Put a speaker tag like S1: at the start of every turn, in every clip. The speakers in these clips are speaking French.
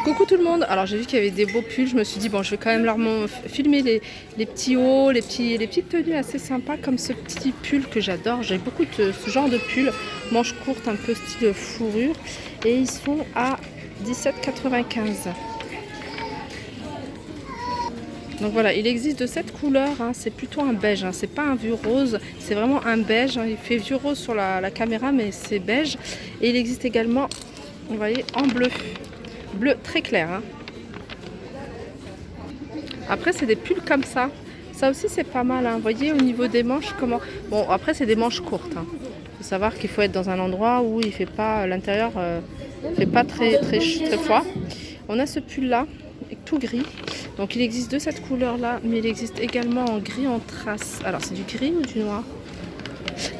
S1: Coucou tout le monde, alors j'ai vu qu'il y avait des beaux pulls, je me suis dit bon je vais quand même leur filmer les petits hauts, les petites tenues assez sympas comme ce petit pull que j'adore. J'ai beaucoup de ce genre de pull, manches courtes un peu style fourrure et ils sont à 17,95 €. Donc voilà, il existe de cette couleur, hein, c'est plutôt un beige, hein, c'est pas un vieux rose, c'est vraiment un beige, hein, il fait vieux rose sur la caméra mais c'est beige. Et il existe également, vous voyez, en bleu. Bleu très clair, hein. Après c'est des pulls comme ça aussi c'est pas mal, hein. Vous voyez au niveau des manches comment, bon après c'est des manches courtes, hein. Faut savoir qu'il faut être dans un endroit où il fait pas, l'intérieur fait pas très froid. On a ce pull là tout gris, donc il existe de cette couleur là mais il existe également en gris en trace. Alors c'est du gris ou du noir?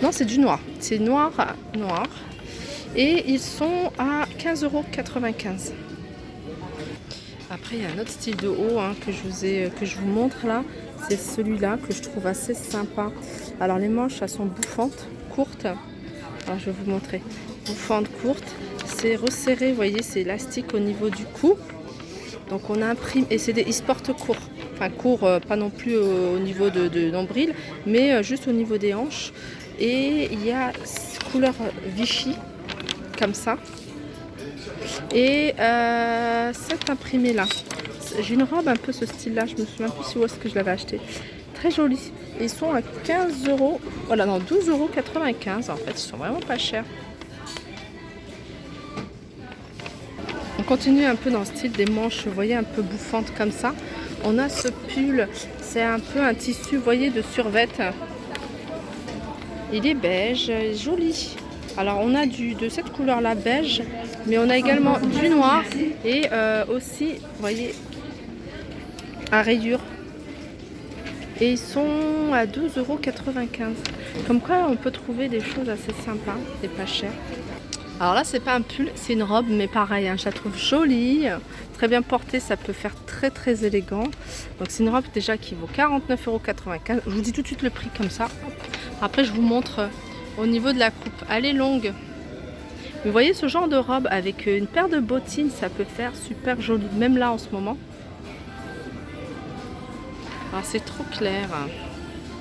S1: Non, c'est du noir, c'est noir et ils sont à 15,95 €. Après, il y a un autre style de haut, hein, que je vous montre là. C'est celui-là que je trouve assez sympa. Alors, les manches, elles sont bouffantes, courtes. Alors, je vais vous montrer. Bouffantes, courtes. C'est resserré, vous voyez, c'est élastique au niveau du cou. Donc, on imprime. Et ils se portent court. Enfin, court, pas non plus au niveau de nombril, mais juste au niveau des hanches. Et il y a couleur Vichy, comme ça. Et cet imprimé là, j'ai une robe un peu ce style là, je me souviens plus où est-ce que je l'avais acheté, très joli. Ils sont à 15 €, voilà, non, 12,95 € en fait, ils sont vraiment pas chers. On continue un peu dans le style des manches, vous voyez, un peu bouffantes comme ça. On a ce pull, c'est un peu un tissu, vous voyez, de survêt. Il est beige, joli. Alors on a de cette couleur là beige, mais on a également du noir et aussi, vous voyez, à rayures. Et ils sont à 12,95 €. Comme quoi on peut trouver des choses assez sympas et pas chères. Alors là c'est pas un pull, c'est une robe, mais pareil, hein, je la trouve jolie, très bien portée, ça peut faire très élégant. Donc c'est une robe déjà qui vaut 49,95 €. Je vous dis tout de suite le prix comme ça. Après je vous montre au niveau de la coupe, elle est longue. Vous voyez ce genre de robe avec une paire de bottines, ça peut faire super joli, même là en ce moment. Alors c'est trop clair.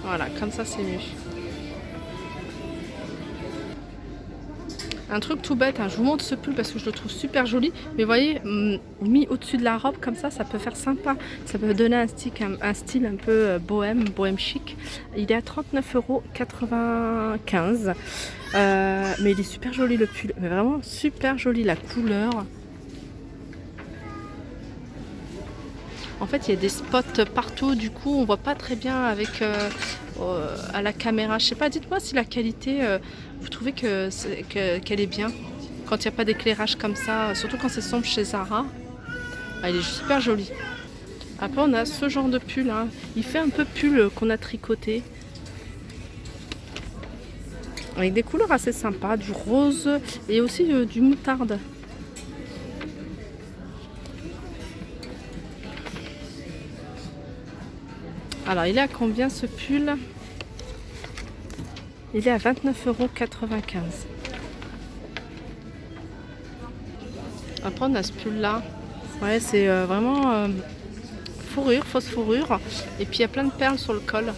S1: Voilà, comme ça c'est mieux. Un truc tout bête, hein, je vous montre ce pull parce que je le trouve super joli. Mais vous voyez, mis au-dessus de la robe comme ça peut faire sympa. Ça peut donner un style un peu bohème chic. Il est à 39,95 €. Mais il est super joli le pull. Mais vraiment super joli, la couleur. En fait, il y a des spots partout. Du coup, on voit pas très bien avec à la caméra. Je sais pas, dites-moi si la qualité, vous trouvez qu'elle est bien quand il n'y a pas d'éclairage comme ça, surtout quand c'est sombre chez Zara. Elle est super jolie. Après, on a ce genre de pull, hein. Il fait un peu pull qu'on a tricoté. Avec des couleurs assez sympas, du rose et aussi du moutarde. Alors, il est à combien ce pull? Il est à 29,95 €. Après, on a ce pull là. Ouais, c'est vraiment fourrure, fausse fourrure. Et puis, il y a plein de perles sur le col.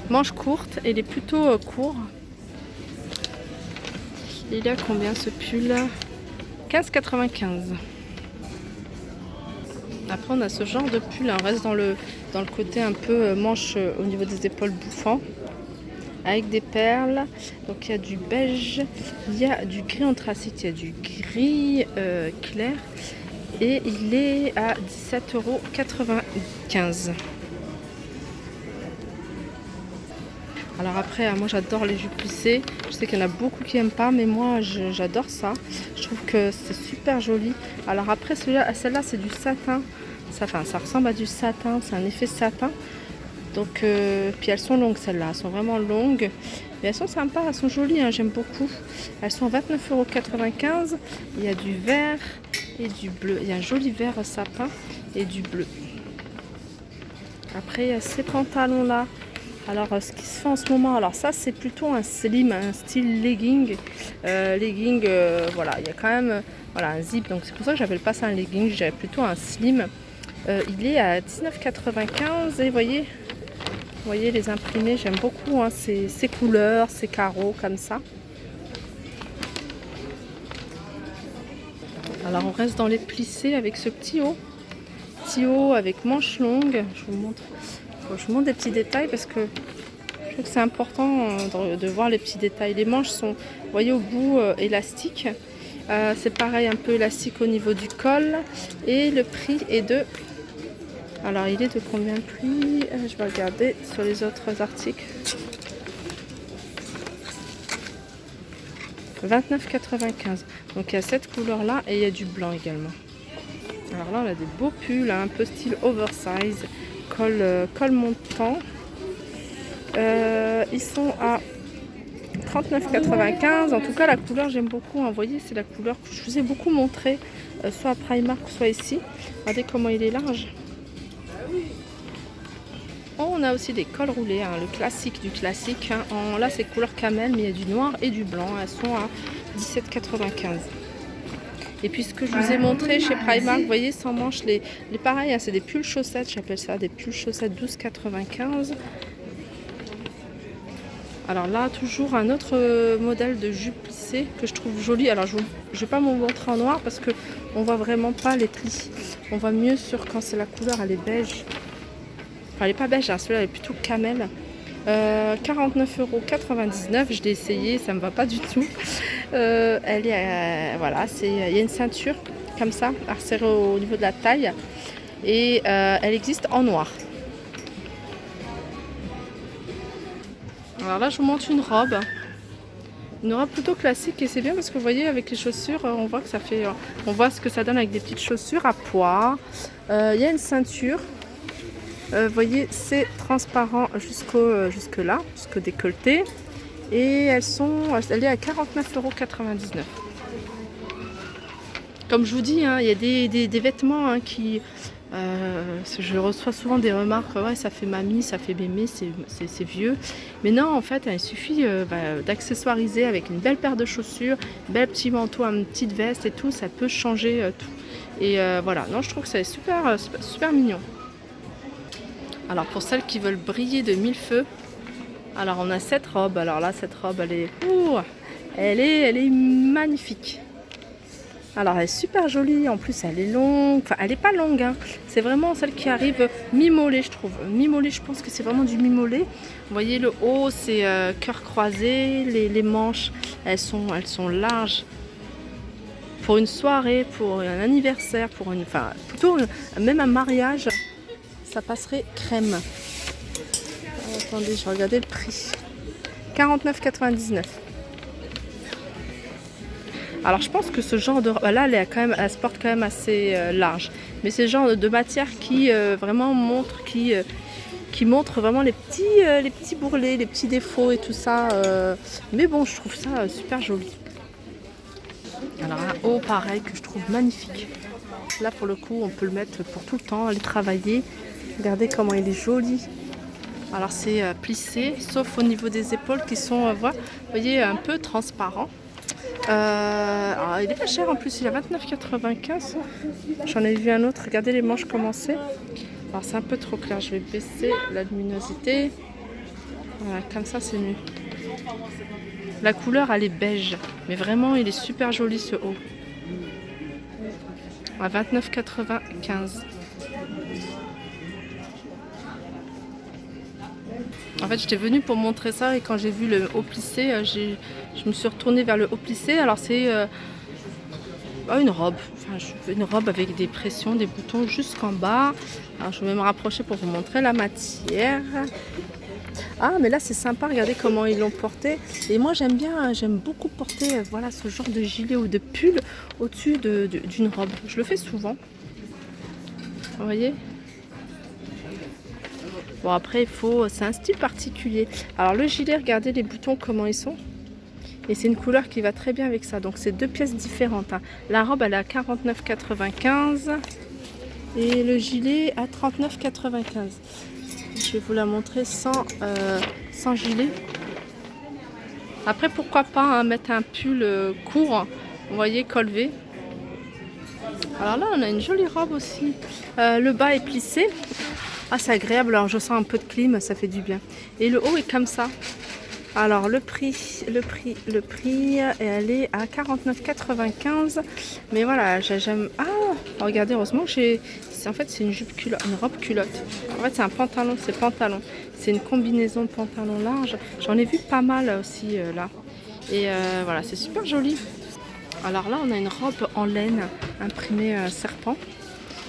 S1: Manche courte, et il est plutôt court. Il est à combien ce pull? 15,95 €. Après on a ce genre de pull, on reste dans le côté un peu manche au niveau des épaules bouffant, avec des perles. Donc il y a du beige, il y a du gris anthracite, il y a du gris clair et il est à 17,95 €. Alors après, moi j'adore les jupes plissées. Je sais qu'il y en a beaucoup qui n'aiment pas, mais moi j'adore ça. Je trouve que c'est super joli. Alors après, celle-là c'est du satin. Ça ressemble à du satin, c'est un effet satin. Donc, puis elles sont longues celles-là, elles sont vraiment longues. Mais elles sont sympas, elles sont jolies, hein, j'aime beaucoup. Elles sont 29,95 €. Il y a du vert et du bleu. Il y a un joli vert sapin et du bleu. Après, il y a ces pantalons-là. Alors ce qui se fait en ce moment, alors ça c'est plutôt un slim, un style legging. Voilà, il y a quand même voilà, un zip, donc c'est pour ça que j'appelle pas ça un legging, j'avais plutôt un slim. Il est à 19,95 et vous voyez les imprimés, j'aime beaucoup hein, ces couleurs, ces carreaux comme ça. Alors on reste dans les plissés avec ce petit haut avec manches longues. Je vous montre des petits détails parce que je trouve que c'est important de voir les petits détails. Les manches sont, vous voyez, au bout élastiques. C'est pareil, un peu élastique au niveau du col. Et le prix est de... Alors il est de combien le prix? Je vais regarder sur les autres articles. 29,95. Donc il y a cette couleur là et il y a du blanc également. Alors là on a des beaux pulls hein, un peu style oversize, col montant. Ils sont à 39,95. En tout cas la couleur j'aime beaucoup hein. Vous voyez c'est la couleur que je vous ai beaucoup montré soit à Primark soit ici. Regardez comment il est large. On a aussi des cols roulés, hein, le classique du classique. Hein. Là, c'est couleur camel, mais il y a du noir et du blanc. Elles sont à 17,95. Et puis, ce que je vous ai montré chez Primark, vous voyez, sans manches, les pareils, hein, c'est des pulls chaussettes. J'appelle ça des pulls chaussettes 12,95. Alors là, toujours un autre modèle de jupe plissée que je trouve joli. Alors, je ne vais pas vous montrer en noir parce qu'on voit vraiment pas les plis. On voit mieux quand c'est la couleur, elle est beige. Enfin, elle n'est pas beige, hein, celui-là elle est plutôt camel. 49,99 €. Je l'ai essayé, ça ne me va pas du tout. Elle est, voilà, il y a une ceinture comme ça, resserrée au niveau de la taille. Et elle existe en noir. Alors là, je vous montre une robe. Une robe plutôt classique et c'est bien parce que vous voyez avec les chaussures, on voit que ça fait, on voit ce que ça donne avec des petites chaussures à pois. Il y a une ceinture. Vous voyez, c'est transparent jusque là, jusqu'au décolleté. Et elle est à 49,99 €. Comme je vous dis, hein, il y a des vêtements hein, qui... je reçois souvent des remarques, ouais, ça fait mamie, ça fait mémé, c'est vieux. Mais non, en fait, il suffit d'accessoiriser avec une belle paire de chaussures, un bel petit manteau, une petite veste et tout, ça peut changer tout. Et voilà, non, je trouve que c'est super mignon. Alors pour celles qui veulent briller de mille feux, alors on a cette robe. Alors là cette robe elle est magnifique. Alors elle est super jolie, en plus elle est longue, enfin elle n'est pas longue hein. C'est vraiment celle qui arrive mi-mollet je trouve. Mi-mollet, je pense que c'est vraiment du mi-mollet. Vous voyez le haut c'est cœur croisé, les manches elles sont larges. Pour une soirée, pour un anniversaire, enfin plutôt même un mariage. Ça passerait crème. Attendez, je vais regarder le prix. 49,99 €. Alors je pense que ce genre de... Là, elle se porte quand même assez large. Mais c'est le genre de matière qui vraiment montre, qui montre vraiment les petits bourrelets, les petits défauts et tout ça. Mais bon, je trouve ça super joli. Alors un haut pareil que je trouve magnifique. Là pour le coup, on peut le mettre pour tout le temps, aller travailler. Regardez comment il est joli. Alors c'est plissé, sauf au niveau des épaules qui sont, vous voyez, un peu transparents. Alors, il est pas cher en plus, il est à 29,95 €. J'en ai vu un autre, regardez les manches comment c'est. Alors c'est un peu trop clair, je vais baisser la luminosité. Voilà, comme ça c'est mieux. La couleur elle est beige, mais vraiment il est super joli ce haut. À 29,95 €. En fait, j'étais venue pour montrer ça et quand j'ai vu le haut plissé, je me suis retournée vers le haut plissé. Alors c'est une robe, enfin, je fais une robe avec des pressions, des boutons jusqu'en bas. Alors je vais me rapprocher pour vous montrer la matière. Ah mais là c'est sympa, regardez comment ils l'ont porté. Et moi j'aime bien, j'aime beaucoup porter voilà, ce genre de gilet ou de pull au-dessus d'une robe. Je le fais souvent. Vous voyez ? Bon après c'est un style particulier. Alors le gilet, regardez les boutons comment ils sont. Et c'est une couleur qui va très bien avec ça. Donc c'est deux pièces différentes. Hein. La robe elle est à 49,95 € et le gilet à 39,95 €. Je vais vous la montrer sans gilet. Après, pourquoi pas hein, mettre un pull court, vous voyez, col V. Alors là, on a une jolie robe aussi. Le bas est plissé. Ah, c'est agréable. Alors, je sens un peu de clim, ça fait du bien. Et le haut est comme ça. Alors, le prix, elle est à 49,95 €. Mais voilà, j'aime... Ah, regardez, heureusement que j'ai... En fait, c'est une jupe culotte, une robe culotte. En fait, c'est un pantalon, c'est pantalon. C'est une combinaison pantalon large. J'en ai vu pas mal aussi là. Et voilà, c'est super joli. Alors là, on a une robe en laine imprimée serpent.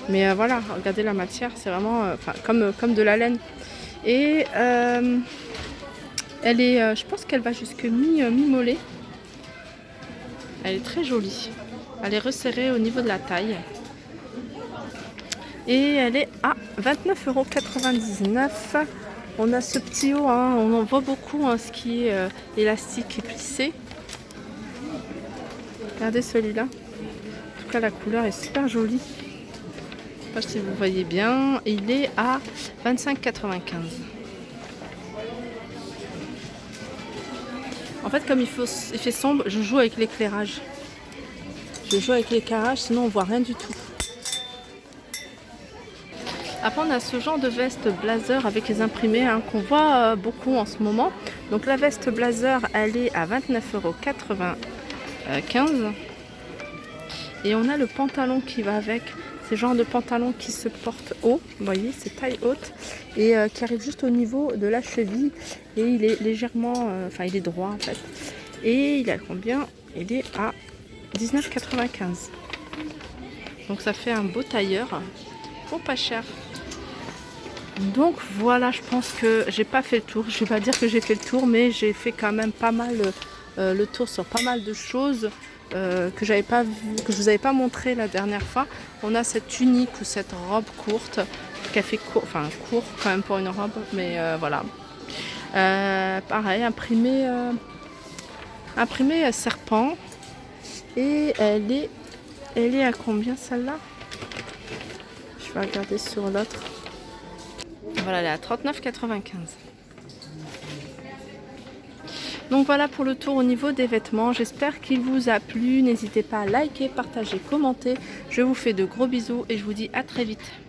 S1: Mais voilà, regardez la matière, c'est vraiment comme de la laine. Et elle est, je pense qu'elle va jusque mi-mollet. Elle est très jolie. Elle est resserrée au niveau de la taille. Et elle est à 29,99 €. On a ce petit haut, hein, on en voit beaucoup, hein, ce qui est élastique et plissé. Regardez celui-là. En tout cas, la couleur est super jolie. Je ne sais pas si vous voyez bien. Il est à 25,95 €. En fait, comme il fait sombre, je joue avec l'éclairage. Sinon on voit rien du tout. Après, on a ce genre de veste blazer avec les imprimés hein, qu'on voit beaucoup en ce moment. Donc la veste blazer, elle est à 29,95 €. Et on a le pantalon qui va avec. C'est le genre de pantalon qui se porte haut. Vous voyez, c'est taille haute. Et qui arrive juste au niveau de la cheville. Et il est légèrement... il est droit en fait. Et il est à combien? Il est à 19,95 €. Donc ça fait un beau tailleur. Pour pas cher. Donc voilà, je pense que j'ai pas fait le tour. Je vais pas dire que j'ai fait le tour, mais j'ai fait quand même pas mal le tour sur pas mal de choses que j'avais pas vu, que je vous avais pas montré la dernière fois. On a cette tunique ou cette robe courte qui a fait court quand même pour une robe, mais voilà. Pareil, imprimé serpent. Et elle est à combien celle-là? Je vais regarder sur l'autre. Voilà, elle est à 39,95 €. Donc voilà pour le tour au niveau des vêtements. J'espère qu'il vous a plu. N'hésitez pas à liker, partager, commenter. Je vous fais de gros bisous et je vous dis à très vite.